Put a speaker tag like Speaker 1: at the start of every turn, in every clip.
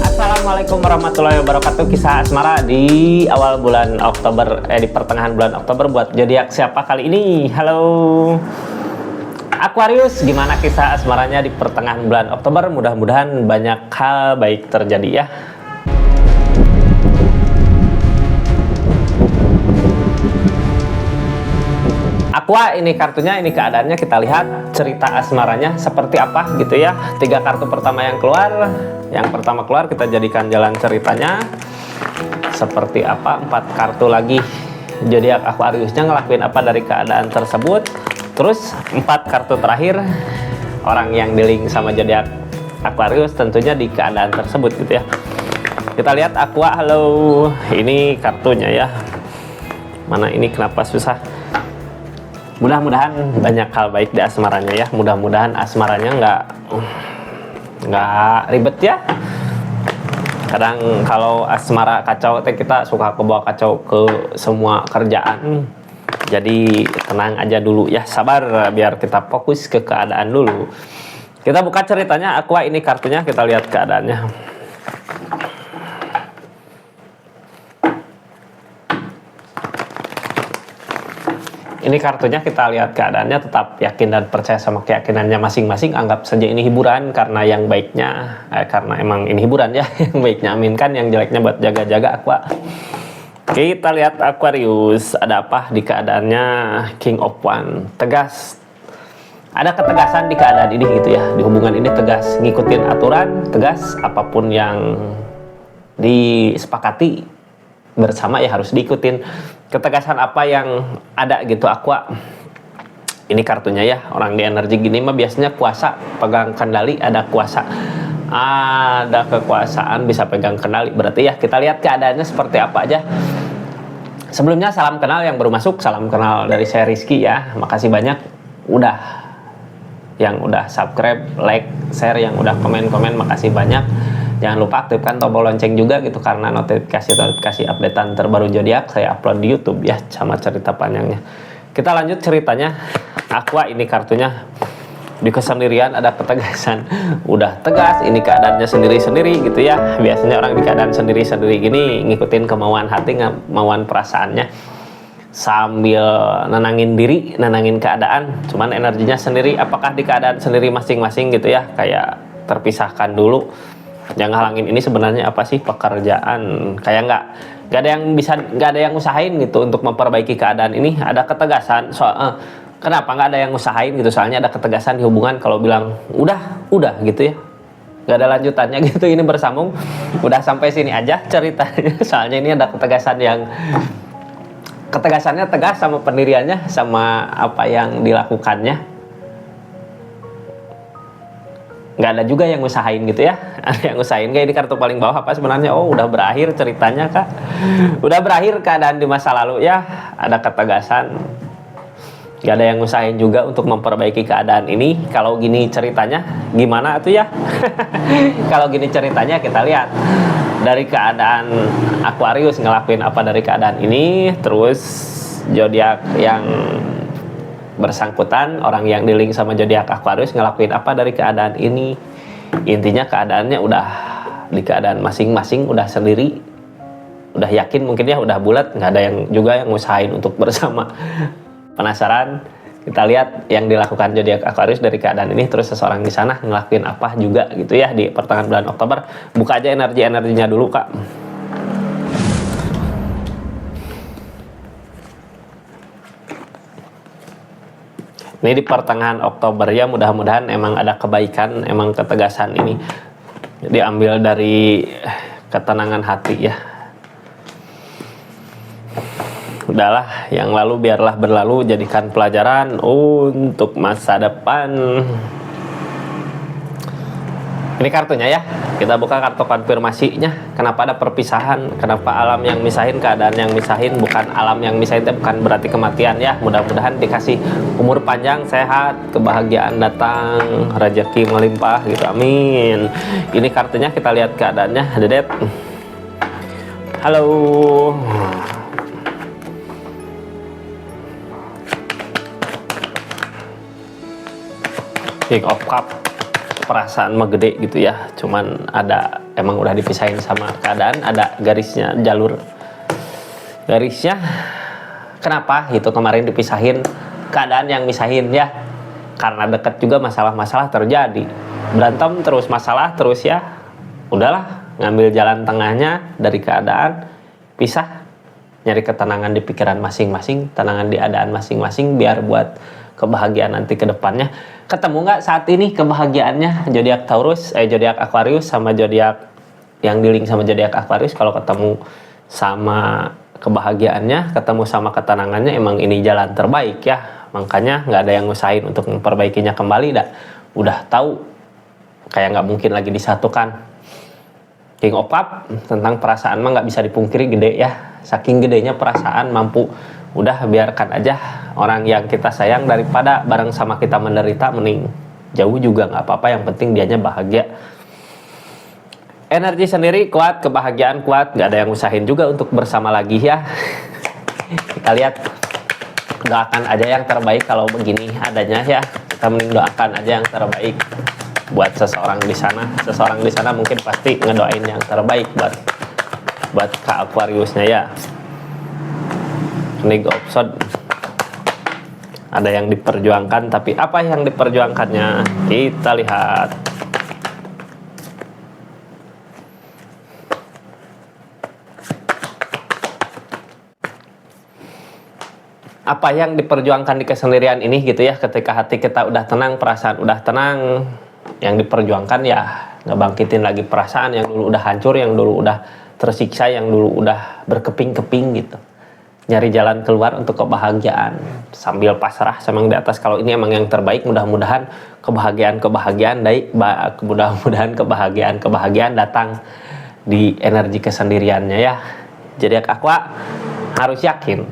Speaker 1: Assalamualaikum warahmatullahi wabarakatuh. Kisah asmara di awal bulan Oktober, di pertengahan bulan Oktober buat zodiak siapa kali ini? Halo Aquarius, gimana kisah asmaranya di pertengahan bulan Oktober? Mudah-mudahan banyak hal baik terjadi ya. Aqua, ini kartunya, ini keadaannya, kita lihat cerita asmaranya seperti apa gitu ya. 3 kartu pertama yang keluar. Yang pertama keluar kita jadikan jalan ceritanya seperti apa. 4 kartu lagi zodiak Aquariusnya ngelakuin apa dari keadaan tersebut. Terus 4 kartu terakhir orang yang dealing sama zodiak Aquarius tentunya di keadaan tersebut gitu ya. Kita lihat Aqua, halo. Ini kartunya ya. Mana ini, kenapa susah? Mudah-mudahan banyak hal baik di asmaranya ya. Mudah-mudahan asmaranya nggak ribet ya. Kadang kalau asmara kacau kita suka kebawa kacau ke semua kerjaan. Jadi tenang aja dulu ya, sabar biar kita fokus ke keadaan dulu. Kita buka ceritanya Aqua, ini kartunya, kita lihat keadaannya. Ini kartunya, kita lihat keadaannya, tetap yakin dan percaya sama keyakinannya masing-masing. Anggap saja ini hiburan, karena yang baiknya, karena emang ini hiburan ya, yang baiknya aminkan, yang jeleknya buat jaga-jaga Aqua. Kita lihat Aquarius, ada apa di keadaannya? King of Wands, tegas. Ada ketegasan di keadaan ini gitu ya, di hubungan ini tegas, ngikutin aturan, tegas, apapun yang disepakati bersama ya harus diikutin. Ketegasan apa yang ada gitu Aqua. Ini kartunya ya, orang di energi gini mah biasanya kuasa, pegang kendali, ada kuasa, ada kekuasaan, bisa pegang kendali. Berarti ya kita lihat keadaannya seperti apa aja. Sebelumnya salam kenal yang baru masuk, salam kenal dari saya Rizky ya. Makasih banyak yang udah subscribe, like, share, yang udah komen-komen, makasih banyak. Jangan lupa aktifkan tombol lonceng juga gitu, karena notifikasi updatean terbaru zodiak saya upload di YouTube ya, sama cerita panjangnya. Kita lanjut ceritanya. Aqua, ini kartunya, di kesendirian ada ketegasan. Udah tegas, ini keadaannya sendiri-sendiri gitu ya. Biasanya orang di keadaan sendiri-sendiri gini ngikutin kemauan hati, kemauan perasaannya, sambil nenangin diri, nenangin keadaan. Cuman energinya sendiri. Apakah di keadaan sendiri masing-masing gitu ya, kayak terpisahkan dulu. Yang ngalangin ini sebenarnya apa sih? Pekerjaan. Kayak nggak ada yang bisa, nggak ada yang usahain gitu untuk memperbaiki keadaan ini. Ada ketegasan soal kenapa nggak ada yang usahain gitu, soalnya ada ketegasan di hubungan. Kalau bilang udah gitu ya, nggak ada lanjutannya gitu. Ini bersambung, udah sampai sini aja ceritanya. Soalnya ini ada ketegasan yang ketegasannya tegas sama pendiriannya, sama apa yang dilakukannya. Nggak ada juga yang usahain gitu ya. Ada yang usahain kayak di kartu paling bawah apa sebenarnya? Oh, udah berakhir ceritanya Kak, udah berakhir keadaan di masa lalu ya. Ada ketegasan, nggak ada yang usahain juga untuk memperbaiki keadaan ini. Kalau gini ceritanya gimana tuh ya? Kalau gini ceritanya kita lihat dari keadaan Aquarius ngelakuin apa dari keadaan ini. Terus zodiak yang bersangkutan, orang yang dealing sama zodiak Aquarius ngelakuin apa dari keadaan ini. Intinya keadaannya udah di keadaan masing-masing, udah sendiri, udah yakin mungkin ya, udah bulat, nggak ada yang juga yang usahain untuk bersama. Penasaran? Kita lihat yang dilakukan zodiak Aquarius dari keadaan ini. Terus seseorang di sana ngelakuin apa juga gitu ya di pertengahan bulan Oktober. Buka aja energinya dulu Kak. Ini di pertengahan Oktober ya, mudah-mudahan emang ada kebaikan, emang ketegasan ini diambil dari ketenangan hati ya. Udahlah, yang lalu biarlah berlalu, jadikan pelajaran untuk masa depan. Ini kartunya ya, kita buka kartu konfirmasinya. Kenapa ada perpisahan, kenapa alam yang misahin, keadaan yang misahin. Bukan alam yang misahin, bukan berarti kematian ya. Mudah-mudahan dikasih umur panjang, sehat, kebahagiaan datang, rezeki melimpah gitu, amin. Ini kartunya, kita lihat keadaannya. Dedet, halo. King of Cup, perasaan mah gede gitu ya, cuman ada emang udah dipisahin sama keadaan, ada garisnya, jalur garisnya. Kenapa itu kemarin dipisahin, keadaan yang misahin ya, karena deket juga masalah-masalah terjadi, berantem terus, masalah terus ya, udahlah ngambil jalan tengahnya dari keadaan, pisah, nyari ketenangan di pikiran masing-masing, tenangan di keadaan masing-masing, biar buat kebahagiaan nanti ke depannya. Ketemu nggak saat ini kebahagiaannya zodiak Taurus, zodiak Aquarius sama zodiak yang di link sama zodiak Aquarius? Kalau ketemu sama kebahagiaannya, ketemu sama ketenangannya, emang ini jalan terbaik ya. Makanya nggak ada yang ngusahain untuk memperbaikinya kembali, udah tahu kayak nggak mungkin lagi disatukan. King of Cup tentang perasaan mah nggak bisa dipungkiri gede ya, saking gedenya perasaan, mampu udah biarkan aja orang yang kita sayang, daripada bareng sama kita menderita, mending jauh juga nggak apa-apa, yang penting dianya bahagia. Energi sendiri kuat, kebahagiaan kuat, nggak ada yang usahain juga untuk bersama lagi ya. Kita lihat, doakan aja yang terbaik kalau begini adanya ya, kita mending doakan aja yang terbaik buat seseorang di sana. Seseorang di sana mungkin pasti ngedoain yang terbaik buat Kak Aquariusnya ya. Ini episode ada yang diperjuangkan, tapi apa yang diperjuangkannya kita lihat. Apa yang diperjuangkan di kesendirian ini gitu ya, ketika hati kita udah tenang, perasaan udah tenang, yang diperjuangkan ya ngebangkitin lagi perasaan yang dulu udah hancur, yang dulu udah tersiksa, yang dulu udah berkeping-keping gitu. Nyari jalan keluar untuk kebahagiaan sambil pasrah sama yang di atas. Kalau ini emang yang terbaik, mudah-mudahan kebahagiaan datang di energi kesendiriannya ya. Jadi Aqua harus yakin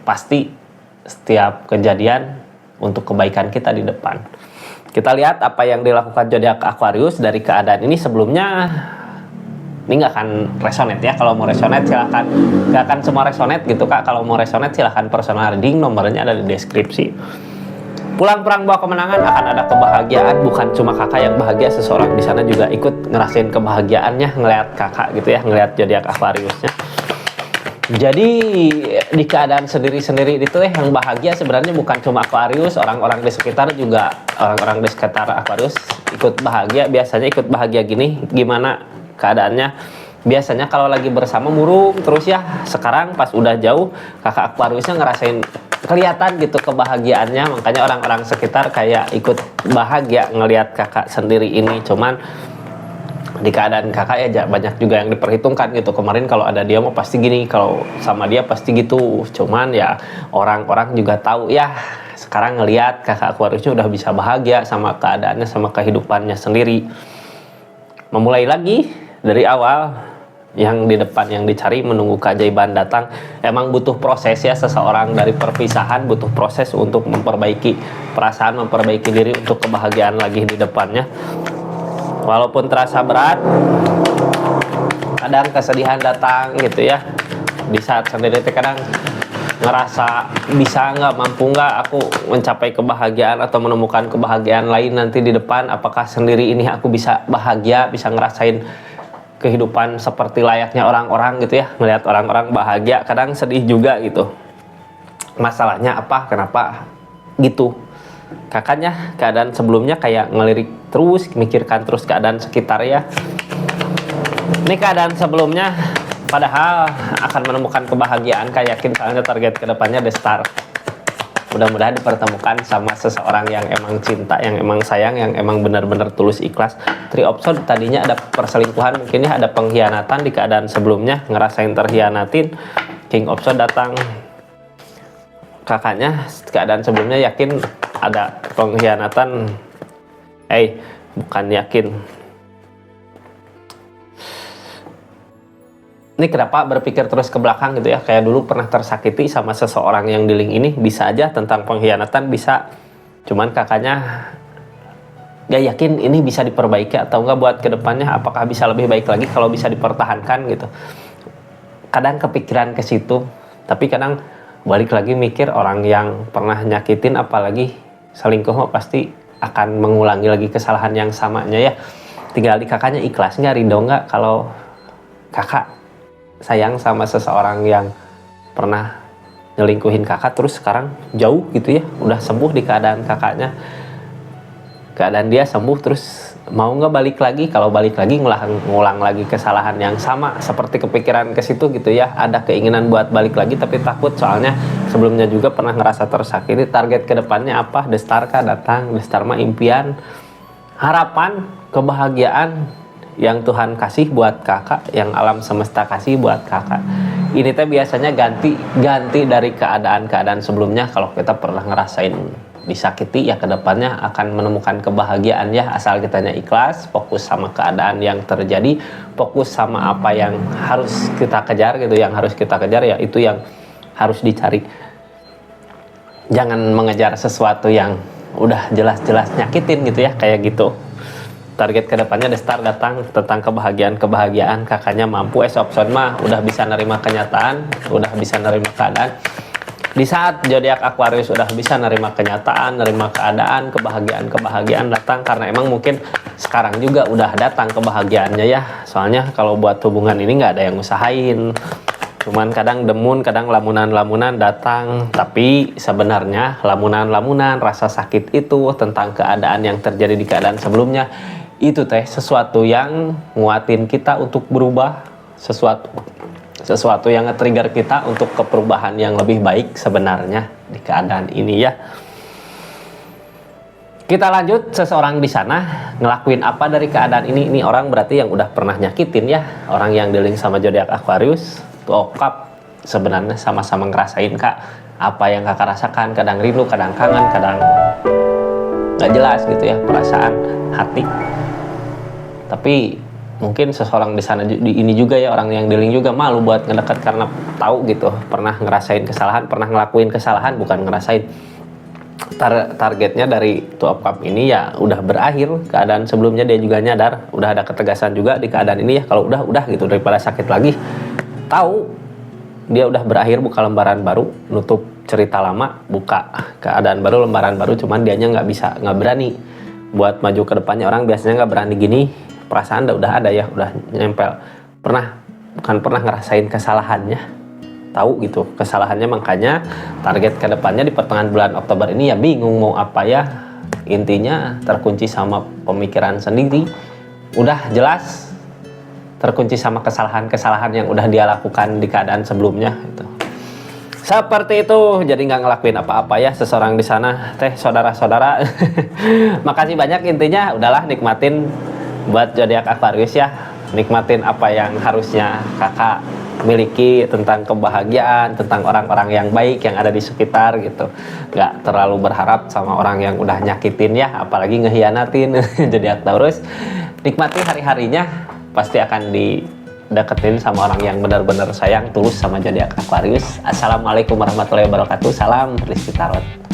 Speaker 1: pasti setiap kejadian untuk kebaikan kita di depan. Kita lihat apa yang dilakukan zodiak Aquarius dari keadaan ini. Sebelumnya ini nggak akan resonate ya, kalau mau resonate silahkan, nggak akan semua resonate gitu Kak. Kalau mau resonate silahkan personal reading, nomornya ada di deskripsi. Pulang perang bawa kemenangan, akan ada kebahagiaan, bukan cuma kakak yang bahagia, seseorang di sana juga ikut ngerasain kebahagiaannya ngelihat kakak gitu ya, ngelihat zodiak Aquariusnya. Jadi di keadaan sendiri-sendiri itu yang bahagia sebenarnya bukan cuma Aquarius, orang-orang di sekitar juga, orang-orang di sekitar Aquarius ikut bahagia. Biasanya ikut bahagia gini, gimana keadaannya? Biasanya kalau lagi bersama murung terus ya, sekarang pas udah jauh kakak Aquariusnya ngerasain kelihatan gitu kebahagiaannya, makanya orang-orang sekitar kayak ikut bahagia ngelihat kakak sendiri ini. Cuman di keadaan kakak ya banyak juga yang diperhitungkan gitu. Kemarin kalau ada dia mau pasti gini, kalau sama dia pasti gitu. Cuman ya orang-orang juga tahu ya, sekarang ngelihat kakak Aquariusnya udah bisa bahagia sama keadaannya, sama kehidupannya sendiri. Memulai lagi dari awal, yang di depan yang dicari, menunggu keajaiban datang. Emang butuh proses ya, seseorang dari perpisahan butuh proses untuk memperbaiki perasaan, memperbaiki diri untuk kebahagiaan lagi di depannya. Walaupun terasa berat, kadang kesedihan datang gitu ya. Di saat sendiri kadang ngerasa bisa nggak, mampu nggak aku mencapai kebahagiaan atau menemukan kebahagiaan lain nanti di depan. Apakah sendiri ini aku bisa bahagia, bisa ngerasain kehidupan seperti layaknya orang-orang gitu ya. Melihat orang-orang bahagia, kadang sedih juga gitu. Masalahnya apa? Kenapa gitu? Kakaknya keadaan sebelumnya kayak ngelirik terus, mikirkan terus keadaan sekitar ya. Ini keadaan sebelumnya padahal akan menemukan kebahagiaan, kayak yakin soalnya target kedepannya The Star. Mudah-mudahan dipertemukan sama seseorang yang emang cinta, yang emang sayang, yang emang benar-benar tulus ikhlas. Three of Swords tadinya ada perselingkuhan, mungkin ya ada pengkhianatan di keadaan sebelumnya, ngerasain terhianatin. King of Swords datang. Kakaknya keadaan sebelumnya yakin ada pengkhianatan. Bukan yakin. Ini kenapa berpikir terus ke belakang gitu ya, kayak dulu pernah tersakiti sama seseorang yang di link ini, bisa aja tentang pengkhianatan, bisa. Cuman kakaknya gak yakin ini bisa diperbaiki atau enggak buat kedepannya, apakah bisa lebih baik lagi kalau bisa dipertahankan gitu. Kadang kepikiran ke situ, tapi kadang balik lagi mikir orang yang pernah nyakitin, apalagi selingkuh pasti akan mengulangi lagi kesalahan yang samanya ya. Tinggal di kakaknya ikhlas nggak, ridho nggak kalau kakak sayang sama seseorang yang pernah nyelingkuhin kakak terus sekarang jauh gitu ya, udah sembuh di keadaan kakaknya, keadaan dia sembuh, terus mau nggak balik lagi? Kalau balik lagi ngulang lagi kesalahan yang sama, seperti kepikiran ke situ gitu ya, ada keinginan buat balik lagi tapi takut soalnya sebelumnya juga pernah ngerasa tersakiti. Target kedepannya apa? Destar kah datang? Destar mah impian, harapan, kebahagiaan yang Tuhan kasih buat kakak, yang alam semesta kasih buat kakak. Ini teh biasanya ganti dari keadaan-keadaan sebelumnya. Kalau kita pernah ngerasain disakiti ya, kedepannya akan menemukan kebahagiaan ya, asal kitanya ikhlas, fokus sama keadaan yang terjadi, fokus sama apa yang harus kita kejar gitu, yang harus kita kejar ya itu yang harus dicari. Jangan mengejar sesuatu yang udah jelas-jelas nyakitin gitu ya, kayak gitu. Target kedepannya Destar datang tentang kebahagiaan kakaknya mampu Opson mah udah bisa nerima kenyataan, udah bisa nerima keadaan. Di saat zodiak Aquarius udah bisa nerima kenyataan, nerima keadaan, kebahagiaan datang, karena emang mungkin sekarang juga udah datang kebahagiaannya ya. Soalnya kalau buat hubungan ini nggak ada yang usahain, cuman kadang demun, kadang lamunan datang. Tapi sebenarnya lamunan rasa sakit itu tentang keadaan yang terjadi di keadaan sebelumnya, itu teh sesuatu yang nguatin kita untuk berubah, sesuatu yang nge-trigger kita untuk keperubahan yang lebih baik sebenarnya di keadaan ini ya. Kita lanjut, seseorang di sana ngelakuin apa dari keadaan ini? Ini orang berarti yang udah pernah nyakitin ya, orang yang dealing sama zodiak Aquarius. Tuh Cup sebenarnya sama-sama ngerasain kak apa yang kakak rasakan, kadang rindu, kadang kangen, kadang nggak jelas gitu ya perasaan hati. Tapi mungkin seseorang di sana ini juga ya, orang yang dealing juga malu buat ngedekat karena tahu gitu pernah ngerasain kesalahan, pernah ngelakuin kesalahan, bukan ngerasain. Targetnya dari Two of Cup ini ya udah berakhir. Keadaan sebelumnya dia juga nyadar, udah ada ketegasan juga di keadaan ini ya, kalau udah gitu daripada sakit lagi. Tahu dia udah berakhir, buka lembaran baru, nutup cerita lama, buka keadaan baru, lembaran baru. Cuman dianya nggak berani buat maju ke depannya. Orang biasanya nggak berani gini, perasaan udah ada ya, udah nyempel. Bukan pernah ngerasain kesalahannya, tahu gitu kesalahannya, makanya target kedepannya di pertengahan bulan Oktober ini ya bingung mau apa ya. Intinya terkunci sama pemikiran sendiri, udah jelas terkunci sama kesalahan yang udah dia lakukan di keadaan sebelumnya gitu. Seperti itu, jadi nggak ngelakuin apa-apa ya seseorang di sana teh, saudara-saudara. Makasih banyak, intinya udahlah nikmatin buat zodiak Aquarius ya, nikmatin apa yang harusnya kakak miliki tentang kebahagiaan, tentang orang-orang yang baik yang ada di sekitar gitu. Nggak terlalu berharap sama orang yang udah nyakitin ya, apalagi ngehianatin. Zodiak Taurus, nikmati hari-harinya, pasti akan dideketin sama orang yang benar-benar sayang tulus sama zodiak Aquarius. Assalamualaikum warahmatullahi wabarakatuh. Salam Rizky Tarot.